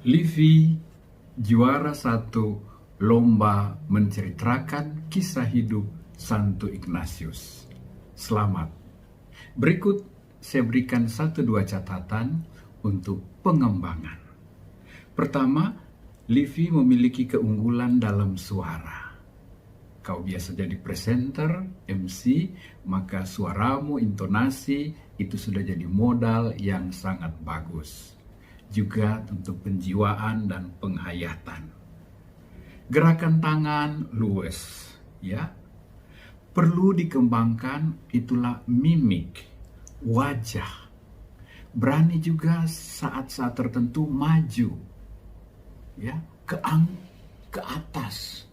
Livi juara satu lomba menceritakan kisah hidup Santo Ignatius. Selamat. Berikut saya berikan 1-2 catatan untuk pengembangan. Pertama, Livi memiliki keunggulan dalam suara. Kau biasa jadi presenter, MC, maka suaramu, intonasi, itu sudah jadi modal yang sangat bagus. Juga untuk penjiwaan dan penghayatan. Gerakan tangan luwes, ya. Perlu dikembangkan, itulah mimik, wajah. Berani juga saat-saat tertentu maju, ya, ke atas.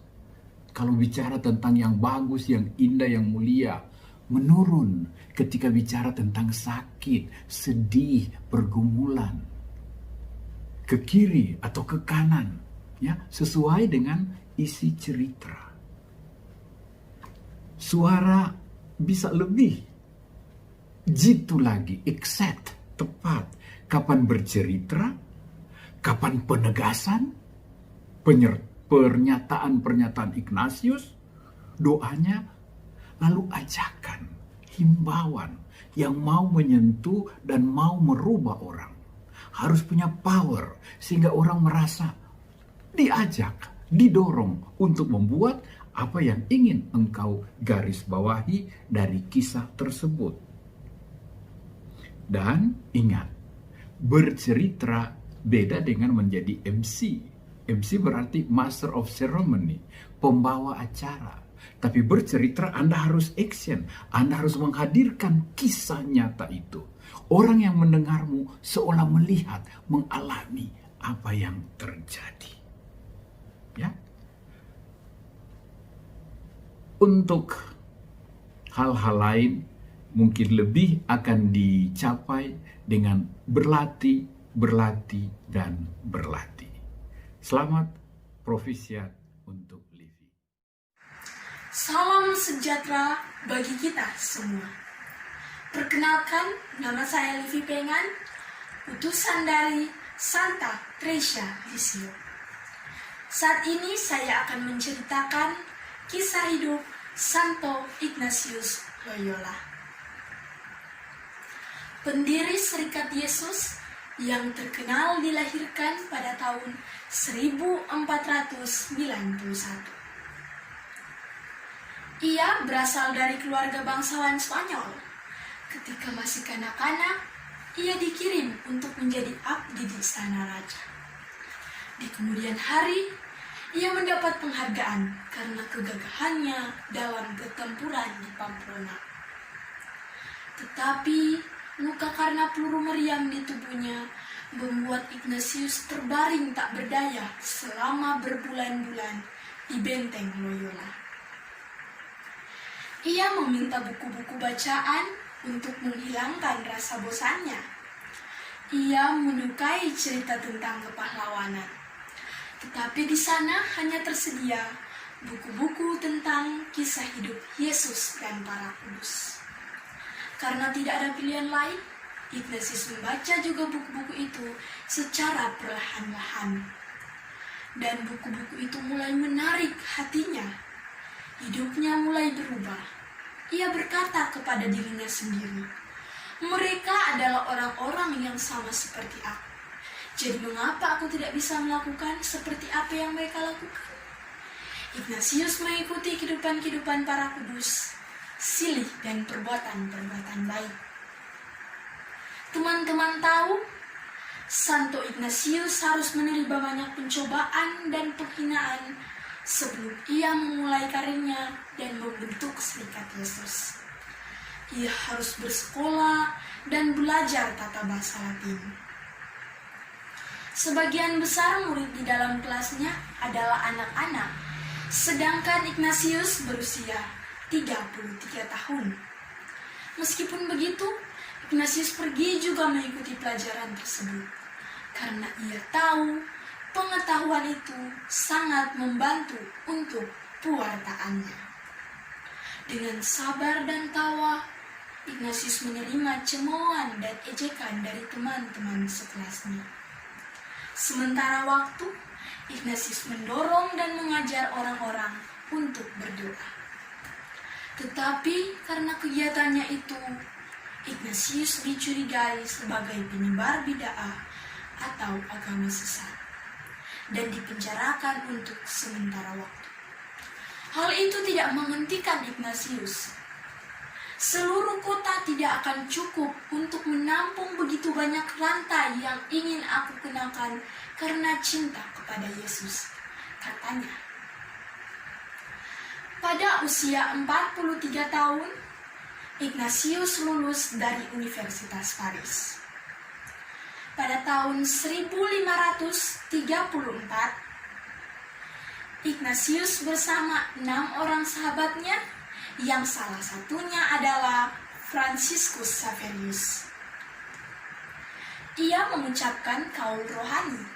Kalau bicara tentang yang bagus, yang indah, yang mulia, menurun ketika bicara tentang sakit, sedih, pergumulan. Ke kiri atau ke kanan, ya, sesuai dengan isi cerita. Suara bisa lebih jitu lagi, exact, tepat. Kapan bercerita, kapan penegasan, pernyataan Ignatius, doanya, lalu ajakan, himbauan yang mau menyentuh dan mau merubah orang. Harus punya power sehingga orang merasa diajak, didorong untuk membuat apa yang ingin engkau garis bawahi dari kisah tersebut. Dan ingat, bercerita beda dengan menjadi MC. MC berarti Master of Ceremony, pembawa acara. Tapi bercerita Anda harus action, Anda harus menghadirkan kisah nyata itu. Orang yang mendengarmu seolah melihat, mengalami apa yang terjadi. Ya. Untuk hal-hal lain mungkin lebih akan dicapai dengan berlatih, dan berlatih. Selamat Profisiat untuk Livi. Salam sejahtera bagi kita semua. Perkenalkan, nama saya Livi Pengan, utusan dari Santa Teresa Lisieux. Saat ini saya akan menceritakan kisah hidup Santo Ignatius Loyola, pendiri Serikat Yesus yang terkenal dilahirkan pada tahun 1491. Ia berasal dari keluarga bangsawan Spanyol. Ketika masih kanak-kanak, ia dikirim untuk menjadi abdi di istana raja. Di kemudian hari, ia mendapat penghargaan karena kegagahannya dalam pertempuran di Pamplona. Tetapi luka karena peluru meriam di tubuhnya membuat Ignatius terbaring tak berdaya selama berbulan-bulan di benteng Loyola. Ia meminta buku-buku bacaan untuk menghilangkan rasa bosannya. Ia menyukai cerita tentang kepahlawanan. Tetapi di sana hanya tersedia buku-buku tentang kisah hidup Yesus dan para kudus. Karena tidak ada pilihan lain, Ignatius membaca juga buku-buku itu secara perlahan-lahan. Dan buku-buku itu mulai menarik hatinya. Hidupnya mulai berubah. Ia berkata kepada dirinya sendiri, mereka adalah orang-orang yang sama seperti aku. Jadi mengapa aku tidak bisa melakukan seperti apa yang mereka lakukan? Ignatius mengikuti kehidupan para kudus, silih dan perbuatan-perbuatan baik. Teman-teman tahu, Santo Ignatius harus menerima banyak pencobaan dan penghinaan sebelum ia memulai karirnya dan membentuk Serikat Yesus. Ia harus bersekolah dan belajar tata bahasa Latin. Sebagian besar murid di dalam kelasnya adalah anak-anak, sedangkan Ignatius berusia 33 tahun. Meskipun begitu, Ignatius pergi juga mengikuti pelajaran tersebut, karena ia tahu pengetahuan itu sangat membantu untuk pewartaannya. Dengan sabar dan tawa, Ignatius menerima cemoohan dan ejekan dari teman-teman sekelasnya. sementara waktu, Ignatius mendorong dan mengajar orang-orang untuk berdoa. Tetapi karena kegiatannya itu, Ignatius dicurigai sebagai penyebar bid'ah atau agama sesat dan dipenjarakan untuk sementara waktu. Hal itu tidak menghentikan Ignatius. Seluruh kota tidak akan cukup untuk menampung begitu banyak rantai yang ingin aku kenakan karena cinta kepada Yesus, katanya. Pada usia 43 tahun, Ignatius lulus dari Universitas Paris. Pada tahun 1534, Ignatius bersama 6 orang sahabatnya, yang salah satunya adalah Franciscus Xaverius. Ia mengucapkan kaul rohani.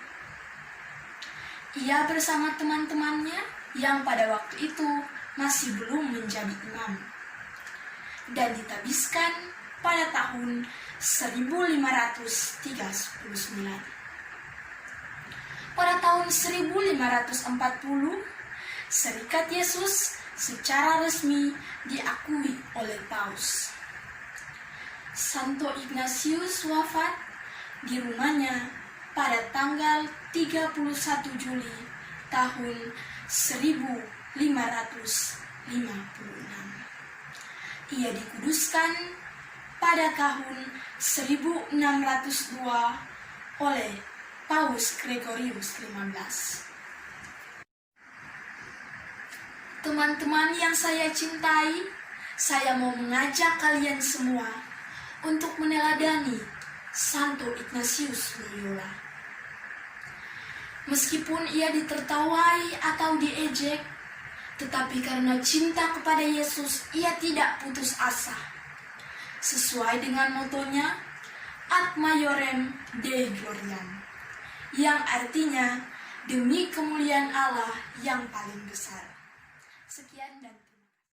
Ia bersama teman-temannya yang pada waktu itu masih belum menjadi imam, dan ditabiskan pada tahun 1539. Pada tahun 1540, Serikat Yesus secara resmi diakui oleh Paus. Santo Ignatius wafat di rumahnya pada tanggal 31 Juli tahun 1556. Ia dikuduskan pada tahun 1602 oleh Paus Gregorius XV. Teman-teman yang saya cintai, saya mau mengajak kalian semua untuk meneladani Santo Ignatius Loyola. Meskipun ia ditertawai atau diejek, tetapi karena cinta kepada Yesus, ia tidak putus asa. Sesuai dengan motonya, Ad Maiorem Dei Gloriam, yang artinya demi kemuliaan Allah yang paling besar. Sekian dan